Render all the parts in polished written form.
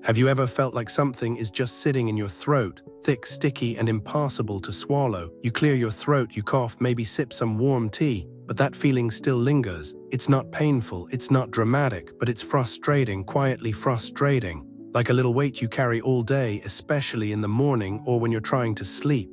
Have you ever felt like something is just sitting in your throat, thick, sticky, and impossible to swallow? You clear your throat, you cough, maybe sip some warm tea, but that feeling still lingers. It's not painful, it's not dramatic, but it's frustrating, quietly frustrating. Like a little weight you carry all day, especially in the morning or when you're trying to sleep.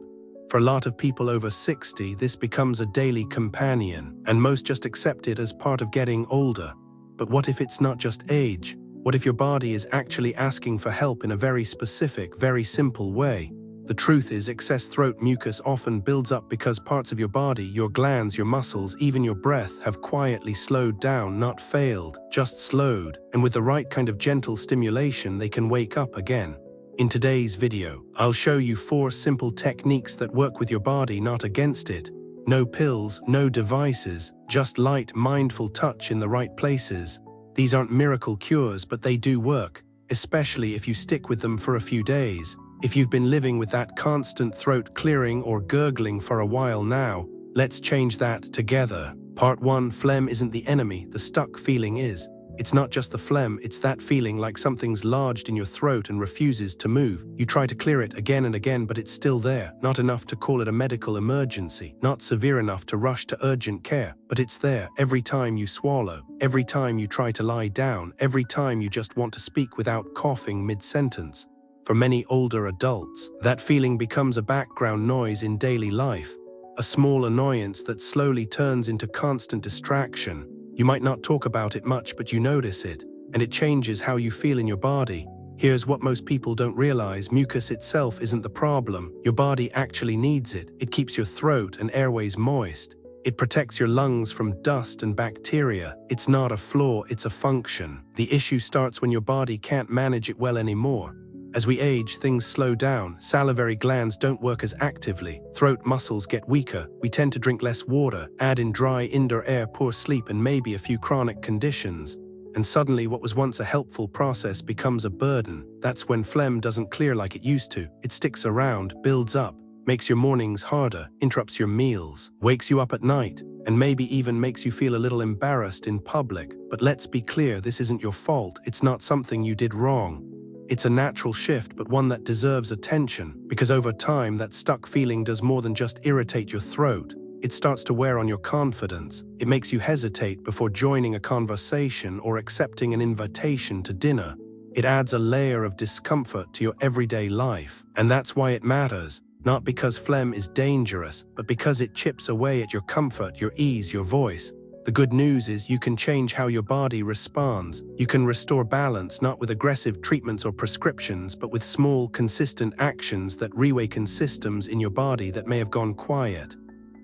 For a lot of people over 60, this becomes a daily companion, and most just accept it as part of getting older. But what if it's not just age? What if your body is actually asking for help in a very specific, very simple way? The truth is, excess throat mucus often builds up because parts of your body, your glands, your muscles, even your breath, have quietly slowed down, not failed, just slowed, and with the right kind of gentle stimulation, they can wake up again. In today's video, I'll show you 4 simple techniques that work with your body, not against it. No pills, no devices, just light, mindful touch in the right places. These aren't miracle cures, but they do work, especially if you stick with them for a few days. If you've been living with that constant throat clearing or gurgling for a while now, let's change that together. Part 1. Phlegm isn't the enemy, the stuck feeling is. It's not just the phlegm, it's that feeling like something's lodged in your throat and refuses to move. You try to clear it again and again, but it's still there. Not enough to call it a medical emergency, not severe enough to rush to urgent care, but it's there every time you swallow, every time you try to lie down, every time you just want to speak without coughing mid-sentence. For many older adults, that feeling becomes a background noise in daily life, a small annoyance that slowly turns into constant distraction. You might not talk about it much, but you notice it, and it changes how you feel in your body. Here's what most people don't realize: mucus itself isn't the problem. Your body actually needs it. It keeps your throat and airways moist. It protects your lungs from dust and bacteria. It's not a flaw, it's a function. The issue starts when your body can't manage it well anymore. As we age, things slow down, salivary glands don't work as actively, throat muscles get weaker, we tend to drink less water, add in dry indoor air, poor sleep, and maybe a few chronic conditions. And suddenly what was once a helpful process becomes a burden. That's when phlegm doesn't clear like it used to. It sticks around, builds up, makes your mornings harder, interrupts your meals, wakes you up at night, and maybe even makes you feel a little embarrassed in public. But let's be clear, this isn't your fault. It's not something you did wrong. It's a natural shift, but one that deserves attention, because over time that stuck feeling does more than just irritate your throat. It starts to wear on your confidence. It makes you hesitate before joining a conversation or accepting an invitation to dinner. It adds a layer of discomfort to your everyday life. And that's why it matters. Not because phlegm is dangerous, but because it chips away at your comfort, your ease, your voice. The good news is you can change how your body responds. You can restore balance, not with aggressive treatments or prescriptions, but with small, consistent actions that reawaken systems in your body that may have gone quiet.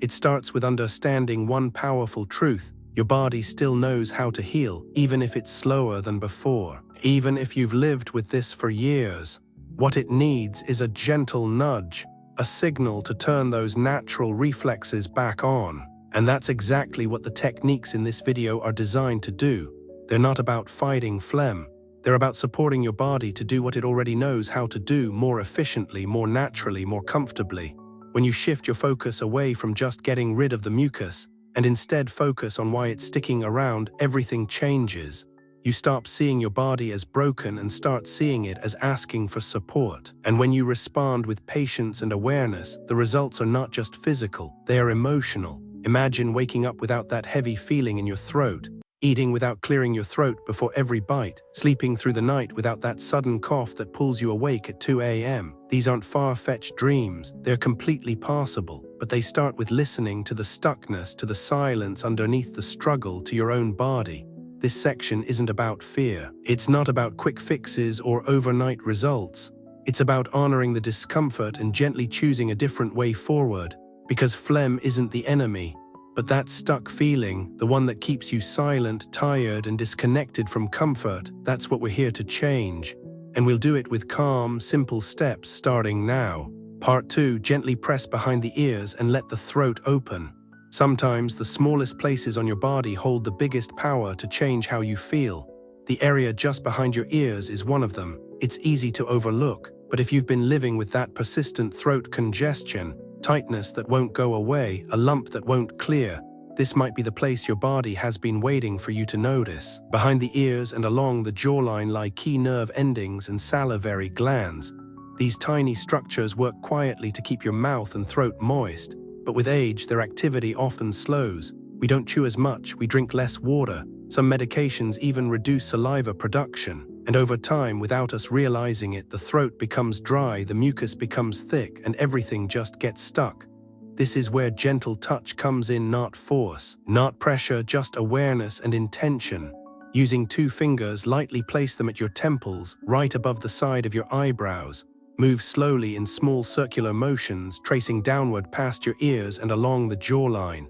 It starts with understanding one powerful truth: your body still knows how to heal, even if it's slower than before. Even if you've lived with this for years, what it needs is a gentle nudge, a signal to turn those natural reflexes back on. And that's exactly what the techniques in this video are designed to do. They're not about fighting phlegm. They're about supporting your body to do what it already knows how to do more efficiently, more naturally, more comfortably. When you shift your focus away from just getting rid of the mucus and instead focus on why it's sticking around, everything changes. You stop seeing your body as broken and start seeing it as asking for support. And when you respond with patience and awareness, the results are not just physical, they are emotional. Imagine waking up without that heavy feeling in your throat, eating without clearing your throat before every bite, sleeping through the night without that sudden cough that pulls you awake at 2 a.m. These aren't far-fetched dreams, they're completely possible, but they start with listening to the stuckness, to the silence underneath the struggle, to your own body. This section isn't about fear. It's not about quick fixes or overnight results. It's about honoring the discomfort and gently choosing a different way forward. Because phlegm isn't the enemy, but that stuck feeling, the one that keeps you silent, tired, and disconnected from comfort, that's what we're here to change. And we'll do it with calm, simple steps starting now. Part 2, gently press behind the ears and let the throat open. Sometimes the smallest places on your body hold the biggest power to change how you feel. The area just behind your ears is one of them. It's easy to overlook, but if you've been living with that persistent throat congestion, tightness that won't go away, a lump that won't clear, This might be the place your body has been waiting for you to notice. Behind the ears and along the jawline lie key nerve endings and salivary glands. These tiny structures work quietly to keep your mouth and throat moist, but with age, their activity often slows. We don't chew as much, we drink less water. Some medications even reduce saliva production. And over time, without us realizing it, the throat becomes dry, the mucus becomes thick, and everything just gets stuck. This is where gentle touch comes in, not force, not pressure, just awareness and intention. Using 2 fingers, lightly place them at your temples, right above the side of your eyebrows. Move slowly in small circular motions, tracing downward past your ears and along the jawline.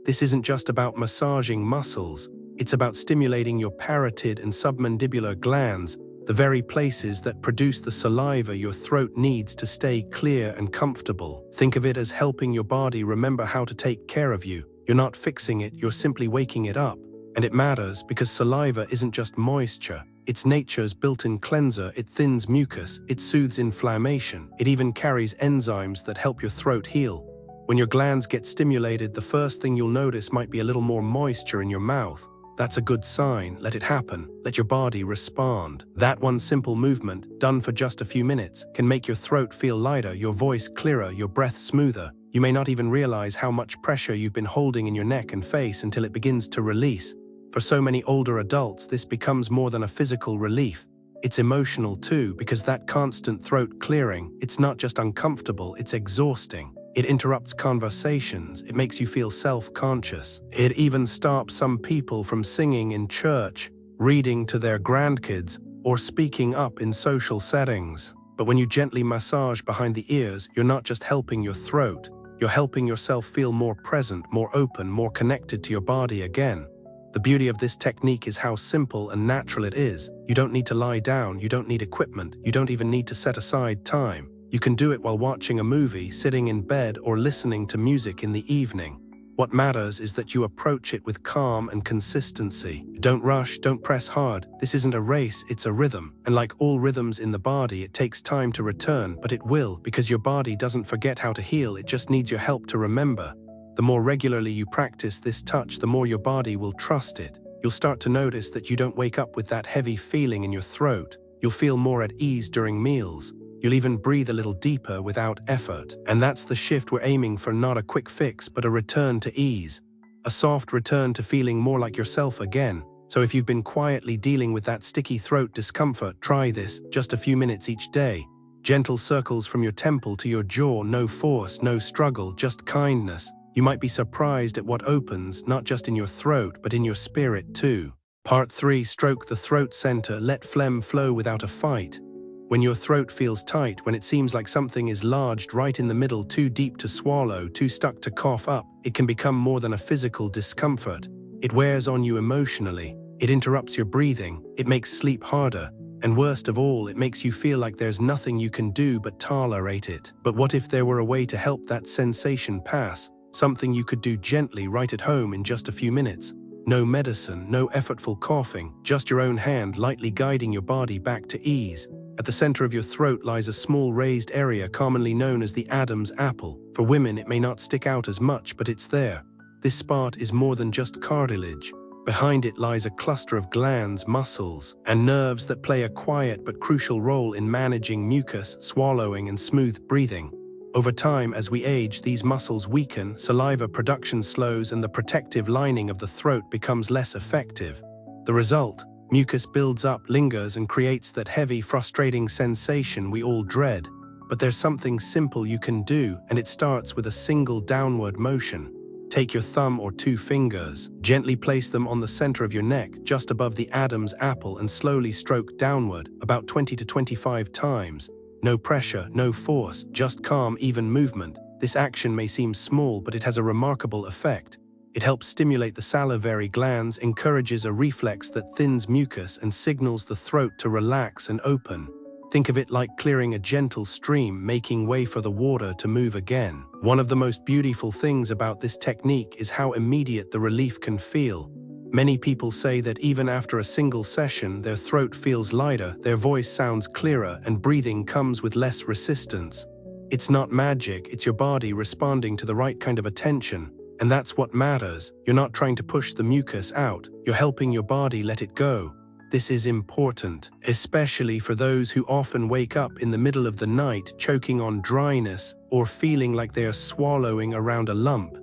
This isn't just about massaging muscles, it's about stimulating your parotid and submandibular glands, the very places that produce the saliva your throat needs to stay clear and comfortable. Think of it as helping your body remember how to take care of you. You're not fixing it, you're simply waking it up. And it matters because saliva isn't just moisture. It's nature's built-in cleanser. It thins mucus, it soothes inflammation, it even carries enzymes that help your throat heal. When your glands get stimulated, the first thing you'll notice might be a little more moisture in your mouth. That's a good sign. Let it happen. Let your body respond. That one simple movement, done for just a few minutes, can make your throat feel lighter, your voice clearer, your breath smoother. You may not even realize how much pressure you've been holding in your neck and face until it begins to release. For so many older adults, this becomes more than a physical relief. It's emotional too, because that constant throat clearing, it's not just uncomfortable, it's exhausting. It interrupts conversations, it makes you feel self-conscious. It even stops some people from singing in church, reading to their grandkids, or speaking up in social settings. But when you gently massage behind the ears, you're not just helping your throat, you're helping yourself feel more present, more open, more connected to your body again. The beauty of this technique is how simple and natural it is. You don't need to lie down, you don't need equipment, you don't even need to set aside time. You can do it while watching a movie, sitting in bed, or listening to music in the evening. What matters is that you approach it with calm and consistency. Don't rush, don't press hard. This isn't a race, it's a rhythm. And like all rhythms in the body, it takes time to return, but it will, because your body doesn't forget how to heal, it just needs your help to remember. The more regularly you practice this touch, the more your body will trust it. You'll start to notice that you don't wake up with that heavy feeling in your throat. You'll feel more at ease during meals. You'll even breathe a little deeper without effort. And that's the shift we're aiming for, not a quick fix, but a return to ease. A soft return to feeling more like yourself again. So if you've been quietly dealing with that sticky throat discomfort, try this, just a few minutes each day. Gentle circles from your temple to your jaw, no force, no struggle, just kindness. You might be surprised at what opens, not just in your throat, but in your spirit too. Part 3. Stroke the throat center. Let phlegm flow without a fight. When your throat feels tight, when it seems like something is lodged right in the middle, too deep to swallow, too stuck to cough up, it can become more than a physical discomfort. It wears on you emotionally. It interrupts your breathing. It makes sleep harder. And worst of all, it makes you feel like there's nothing you can do but tolerate it. But what if there were a way to help that sensation pass? Something you could do gently right at home in just a few minutes. No medicine, no effortful coughing, just your own hand lightly guiding your body back to ease. At the center of your throat lies a small raised area commonly known as the Adam's apple. For women, it may not stick out as much, but it's there. This spot is more than just cartilage. Behind it lies a cluster of glands, muscles, and nerves that play a quiet but crucial role in managing mucus, swallowing, and smooth breathing. Over time, as we age, these muscles weaken, saliva production slows, and the protective lining of the throat becomes less effective. The result? Mucus builds up, lingers, and creates that heavy, frustrating sensation we all dread. But there's something simple you can do, and it starts with a single downward motion. Take your thumb or 2 fingers, gently place them on the center of your neck, just above the Adam's apple, and slowly stroke downward, about 20 to 25 times. No pressure, no force, just calm, even movement. This action may seem small, but it has a remarkable effect. It helps stimulate the salivary glands, encourages a reflex that thins mucus, and signals the throat to relax and open. Think of it like clearing a gentle stream, making way for the water to move again. One of the most beautiful things about this technique is how immediate the relief can feel. Many people say that even after a single session, their throat feels lighter, their voice sounds clearer, and breathing comes with less resistance. It's not magic, it's your body responding to the right kind of attention. And that's what matters. You're not trying to push the mucus out, you're helping your body let it go. This is important, especially for those who often wake up in the middle of the night choking on dryness or feeling like they are swallowing around a lump.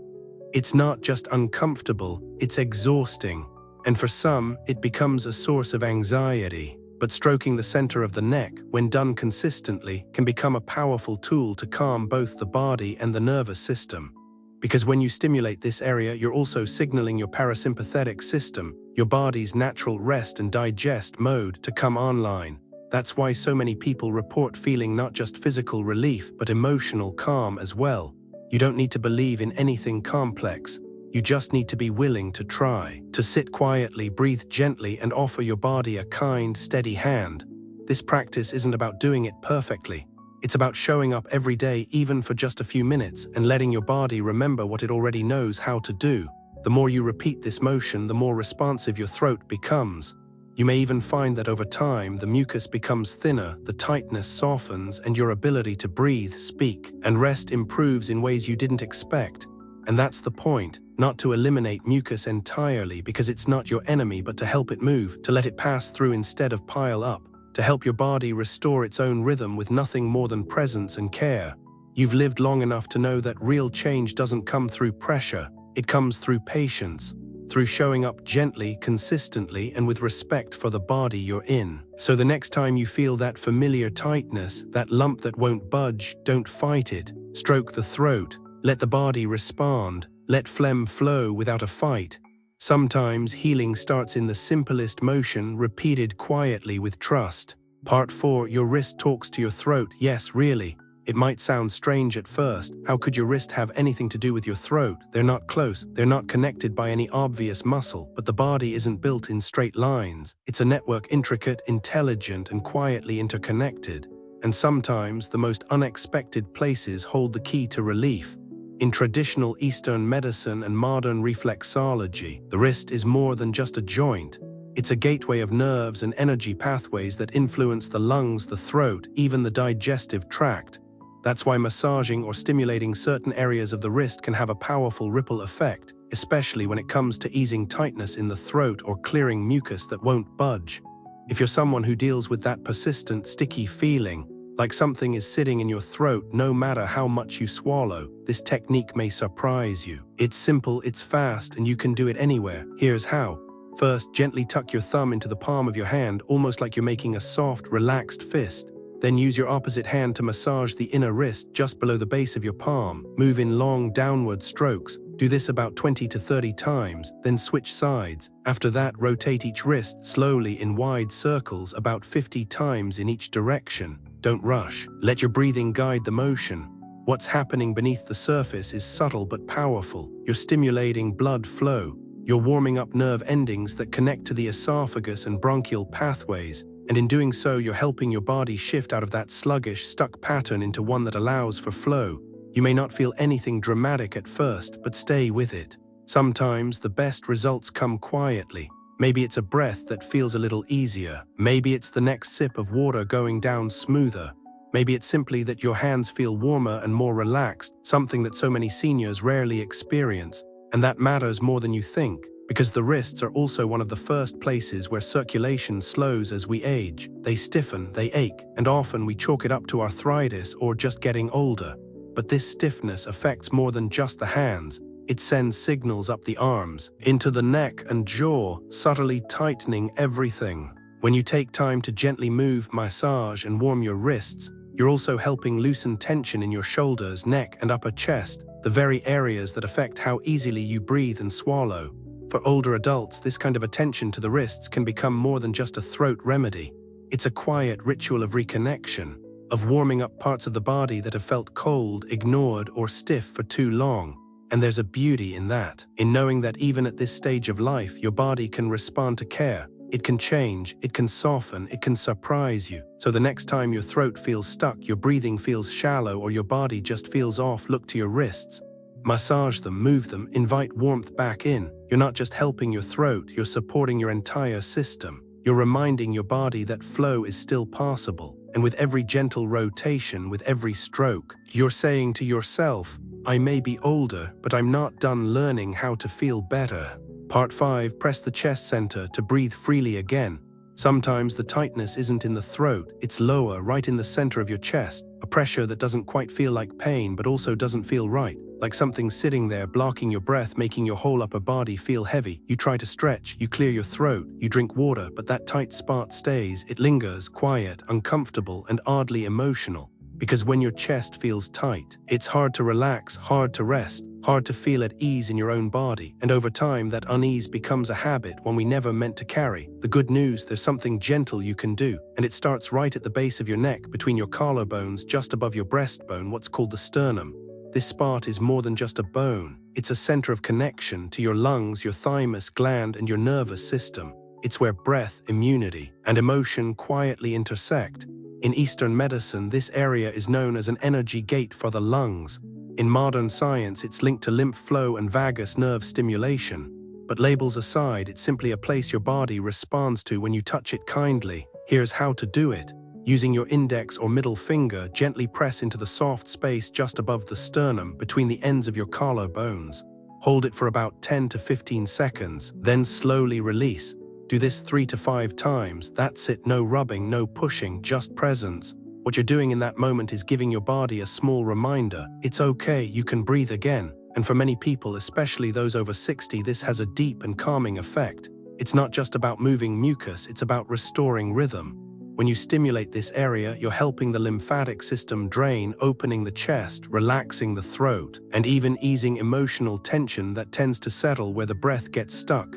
It's not just uncomfortable, it's exhausting. And for some, it becomes a source of anxiety. But stroking the center of the neck, when done consistently, can become a powerful tool to calm both the body and the nervous system. Because when you stimulate this area, you're also signaling your parasympathetic system, your body's natural rest and digest mode, to come online. That's why so many people report feeling not just physical relief, but emotional calm as well. You don't need to believe in anything complex. You just need to be willing to try, to sit quietly, breathe gently, and offer your body a kind, steady hand. This practice isn't about doing it perfectly. It's about showing up every day, even for just a few minutes, and letting your body remember what it already knows how to do. The more you repeat this motion, the more responsive your throat becomes. You may even find that over time, the mucus becomes thinner, the tightness softens, and your ability to breathe, speak, and rest improves in ways you didn't expect. And that's the point, not to eliminate mucus entirely, because it's not your enemy, but to help it move, to let it pass through instead of pile up, to help your body restore its own rhythm with nothing more than presence and care. You've lived long enough to know that real change doesn't come through pressure, it comes through patience, through showing up gently, consistently, and with respect for the body you're in. So the next time you feel that familiar tightness, that lump that won't budge, don't fight it. Stroke the throat, let the body respond, let phlegm flow without a fight. Sometimes healing starts in the simplest motion, repeated quietly with trust. Part 4. Your wrist talks to your throat. Yes, really. It might sound strange at first. How could your wrist have anything to do with your throat? They're not close, they're not connected by any obvious muscle, but the body isn't built in straight lines. It's a network, intricate, intelligent, and quietly interconnected. And sometimes the most unexpected places hold the key to relief. In traditional Eastern medicine and modern reflexology, the wrist is more than just a joint. It's a gateway of nerves and energy pathways that influence the lungs, the throat, even the digestive tract. That's why massaging or stimulating certain areas of the wrist can have a powerful ripple effect, especially when it comes to easing tightness in the throat or clearing mucus that won't budge. If you're someone who deals with that persistent, sticky feeling, like something is sitting in your throat no matter how much you swallow, this technique may surprise you. It's simple, it's fast, and you can do it anywhere. Here's how. First, gently tuck your thumb into the palm of your hand, almost like you're making a soft, relaxed fist. Then use your opposite hand to massage the inner wrist just below the base of your palm. Move in long, downward strokes. Do this about 20 to 30 times, then switch sides. After that, rotate each wrist slowly in wide circles about 50 times in each direction. Don't rush. Let your breathing guide the motion. What's happening beneath the surface is subtle but powerful. You're stimulating blood flow. You're warming up nerve endings that connect to the esophagus and bronchial pathways. And in doing so, you're helping your body shift out of that sluggish, stuck pattern into one that allows for flow. You may not feel anything dramatic at first, but stay with it. Sometimes the best results come quietly. Maybe it's a breath that feels a little easier. Maybe it's the next sip of water going down smoother. Maybe it's simply that your hands feel warmer and more relaxed, something that so many seniors rarely experience. And that matters more than you think, because the wrists are also one of the first places where circulation slows as we age. They stiffen, they ache, and often we chalk it up to arthritis or just getting older. But this stiffness affects more than just the hands. It sends signals up the arms, into the neck and jaw, subtly tightening everything. When you take time to gently move, massage, and warm your wrists, you're also helping loosen tension in your shoulders, neck, and upper chest, the very areas that affect how easily you breathe and swallow. For older adults, this kind of attention to the wrists can become more than just a throat remedy. It's a quiet ritual of reconnection, of warming up parts of the body that have felt cold, ignored, or stiff for too long. And there's a beauty in that, in knowing that even at this stage of life, your body can respond to care. It can change, it can soften, it can surprise you. So the next time your throat feels stuck, your breathing feels shallow, or your body just feels off, look to your wrists. Massage them, move them, invite warmth back in. You're not just helping your throat, you're supporting your entire system. You're reminding your body that flow is still possible. And with every gentle rotation, with every stroke, you're saying to yourself, I may be older, but I'm not done learning how to feel better. Part 5. Press the chest center to breathe freely again. Sometimes the tightness isn't in the throat, it's lower, right in the center of your chest. A pressure that doesn't quite feel like pain, but also doesn't feel right. Like something sitting there, blocking your breath, making your whole upper body feel heavy. You try to stretch, you clear your throat, you drink water, but that tight spot stays. It lingers, quiet, uncomfortable, and oddly emotional. Because when your chest feels tight, it's hard to relax, hard to rest, hard to feel at ease in your own body. And over time, that unease becomes a habit, one we never meant to carry. The good news, there's something gentle you can do. And it starts right at the base of your neck, between your collarbones, just above your breastbone, what's called the sternum. This spot is more than just a bone. It's a center of connection to your lungs, your thymus gland, and your nervous system. It's where breath, immunity, and emotion quietly intersect. In Eastern medicine, this area is known as an energy gate for the lungs. In modern science, it's linked to lymph flow and vagus nerve stimulation. But labels aside, it's simply a place your body responds to when you touch it kindly. Here's how to do it. Using your index or middle finger, gently press into the soft space just above the sternum, between the ends of your collarbones. Hold it for about 10 to 15 seconds, then slowly release. Do this 3 to 5 times. That's it, no rubbing, no pushing, just presence. What you're doing in that moment is giving your body a small reminder. It's okay, you can breathe again. And for many people, especially those over 60, this has a deep and calming effect. It's not just about moving mucus, it's about restoring rhythm. When you stimulate this area, you're helping the lymphatic system drain, opening the chest, relaxing the throat, and even easing emotional tension that tends to settle where the breath gets stuck.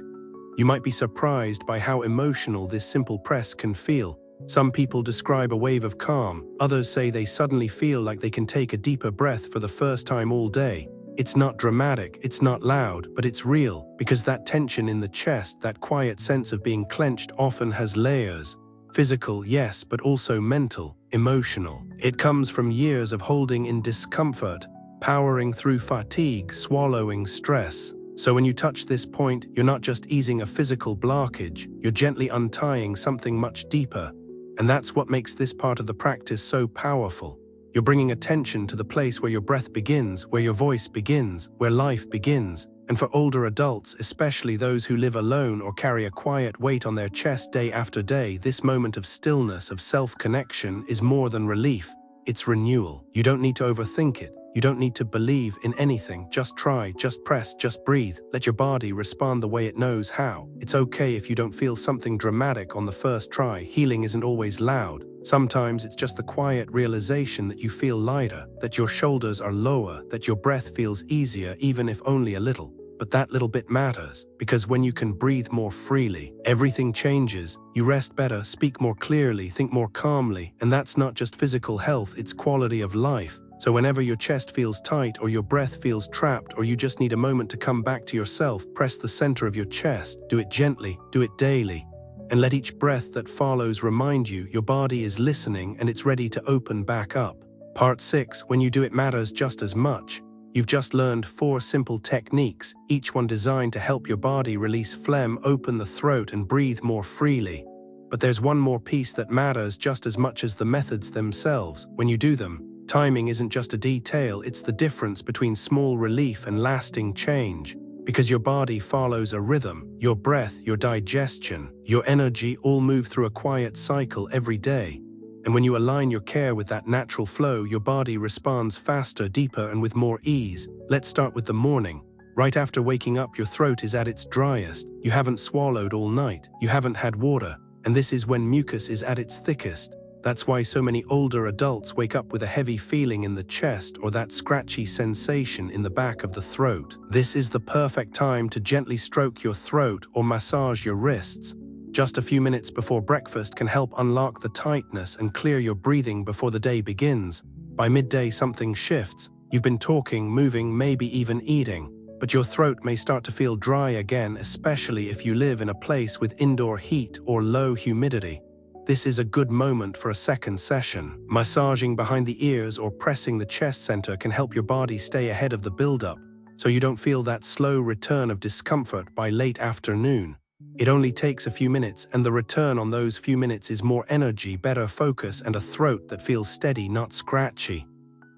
You might be surprised by how emotional this simple press can feel. Some people describe a wave of calm, others say they suddenly feel like they can take a deeper breath for the first time all day. It's not dramatic, it's not loud, but it's real, because that tension in the chest, that quiet sense of being clenched, often has layers. Physical, yes, but also mental, emotional. It comes from years of holding in discomfort, powering through fatigue, swallowing stress. So when you touch this point, you're not just easing a physical blockage, you're gently untying something much deeper. And that's what makes this part of the practice so powerful. You're bringing attention to the place where your breath begins, where your voice begins, where life begins. And for older adults, especially those who live alone or carry a quiet weight on their chest day after day, this moment of stillness, of self-connection, is more than relief. It's renewal. You don't need to overthink it. You don't need to believe in anything. Just try, just press, just breathe. Let your body respond the way it knows how. It's okay if you don't feel something dramatic on the first try. Healing isn't always loud. Sometimes it's just the quiet realization that you feel lighter, that your shoulders are lower, that your breath feels easier, even if only a little. But that little bit matters, because when you can breathe more freely, everything changes. You rest better, speak more clearly, think more calmly, and that's not just physical health, it's quality of life. So whenever your chest feels tight, or your breath feels trapped, or you just need a moment to come back to yourself, press the center of your chest. Do it gently, do it daily. And let each breath that follows remind you your body is listening and it's ready to open back up. Part 6. When you do it matters just as much. You've just learned 4 simple techniques, each one designed to help your body release phlegm, open the throat, and breathe more freely. But there's one more piece that matters just as much as the methods themselves. When you do them, timing isn't just a detail, it's the difference between small relief and lasting change. Because your body follows a rhythm, your breath, your digestion, your energy all move through a quiet cycle every day. And when you align your care with that natural flow, your body responds faster, deeper, and with more ease. Let's start with the morning. Right after waking up, your throat is at its driest. You haven't swallowed all night. You haven't had water. And this is when mucus is at its thickest. That's why so many older adults wake up with a heavy feeling in the chest or that scratchy sensation in the back of the throat. This is the perfect time to gently stroke your throat or massage your wrists. Just a few minutes before breakfast can help unlock the tightness and clear your breathing before the day begins. By midday, something shifts. You've been talking, moving, maybe even eating, but your throat may start to feel dry again, especially if you live in a place with indoor heat or low humidity. This is a good moment for a second session. Massaging behind the ears or pressing the chest center can help your body stay ahead of the buildup, so you don't feel that slow return of discomfort by late afternoon. It only takes a few minutes, and the return on those few minutes is more energy, better focus, and a throat that feels steady, not scratchy.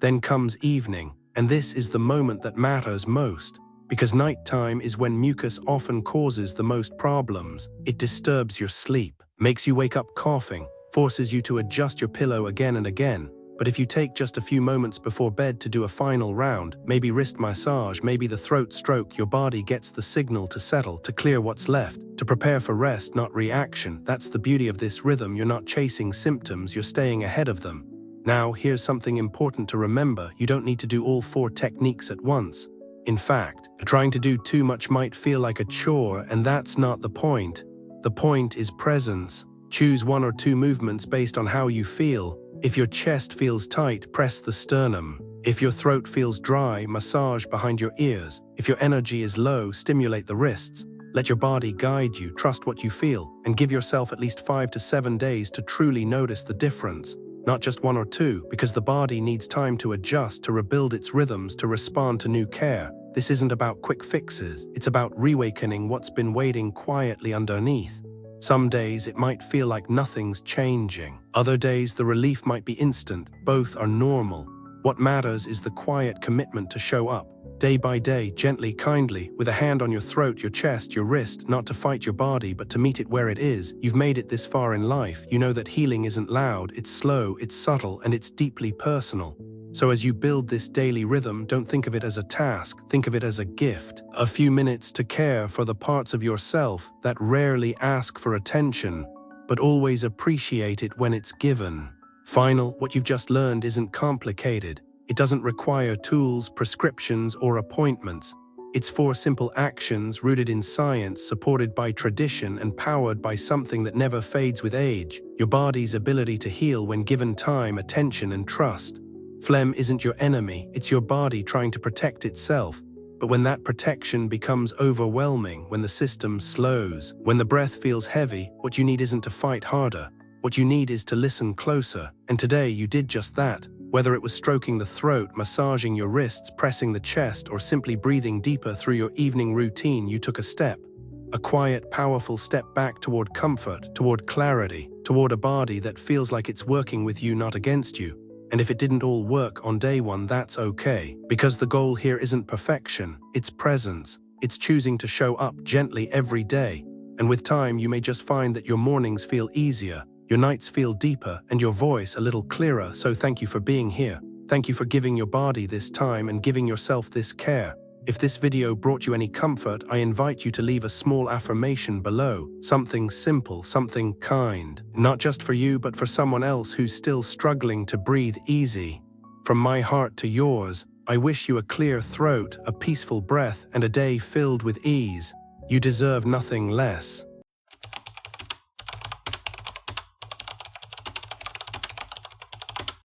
Then comes evening. And this is the moment that matters most. Because nighttime is when mucus often causes the most problems. It disturbs your sleep, makes you wake up coughing, forces you to adjust your pillow again and again. But if you take just a few moments before bed to do a final round, maybe wrist massage, maybe the throat stroke, your body gets the signal to settle, to clear what's left, to prepare for rest, not reaction. That's the beauty of this rhythm. You're not chasing symptoms, you're staying ahead of them. Now, here's something important to remember. You don't need to do all 4 techniques at once. In fact, trying to do too much might feel like a chore, and that's not the point. The point is presence. Choose 1 or 2 movements based on how you feel. If your chest feels tight, press the sternum. If your throat feels dry, massage behind your ears. If your energy is low, stimulate the wrists. Let your body guide you, trust what you feel, and give yourself at least 5 to 7 days to truly notice the difference. Not just 1 or 2, because the body needs time to adjust, to rebuild its rhythms, to respond to new care. This isn't about quick fixes, it's about reawakening what's been waiting quietly underneath. Some days it might feel like nothing's changing. Other days the relief might be instant. Both are normal. What matters is the quiet commitment to show up, day by day, gently, kindly, with a hand on your throat, your chest, your wrist, not to fight your body, but to meet it where it is. You've made it this far in life. You know that healing isn't loud, it's slow, it's subtle, and it's deeply personal. So as you build this daily rhythm, don't think of it as a task, think of it as a gift. A few minutes to care for the parts of yourself that rarely ask for attention, but always appreciate it when it's given. What you've just learned isn't complicated. It doesn't require tools, prescriptions, or appointments. It's 4 simple actions rooted in science, supported by tradition, and powered by something that never fades with age: your body's ability to heal when given time, attention, and trust. Phlegm isn't your enemy, it's your body trying to protect itself. But when that protection becomes overwhelming, when the system slows, when the breath feels heavy, what you need isn't to fight harder. What you need is to listen closer. And today you did just that. Whether it was stroking the throat, massaging your wrists, pressing the chest, or simply breathing deeper through your evening routine, you took a step. A quiet, powerful step back toward comfort, toward clarity, toward a body that feels like it's working with you, not against you. And if it didn't all work on day 1, that's okay. Because the goal here isn't perfection, it's presence. It's choosing to show up gently every day. And with time, you may just find that your mornings feel easier, your nights feel deeper, and your voice a little clearer. So thank you for being here. Thank you for giving your body this time and giving yourself this care. If this video brought you any comfort, I invite you to leave a small affirmation below. Something simple, something kind. Not just for you, but for someone else who's still struggling to breathe easy. From my heart to yours, I wish you a clear throat, a peaceful breath, and a day filled with ease. You deserve nothing less.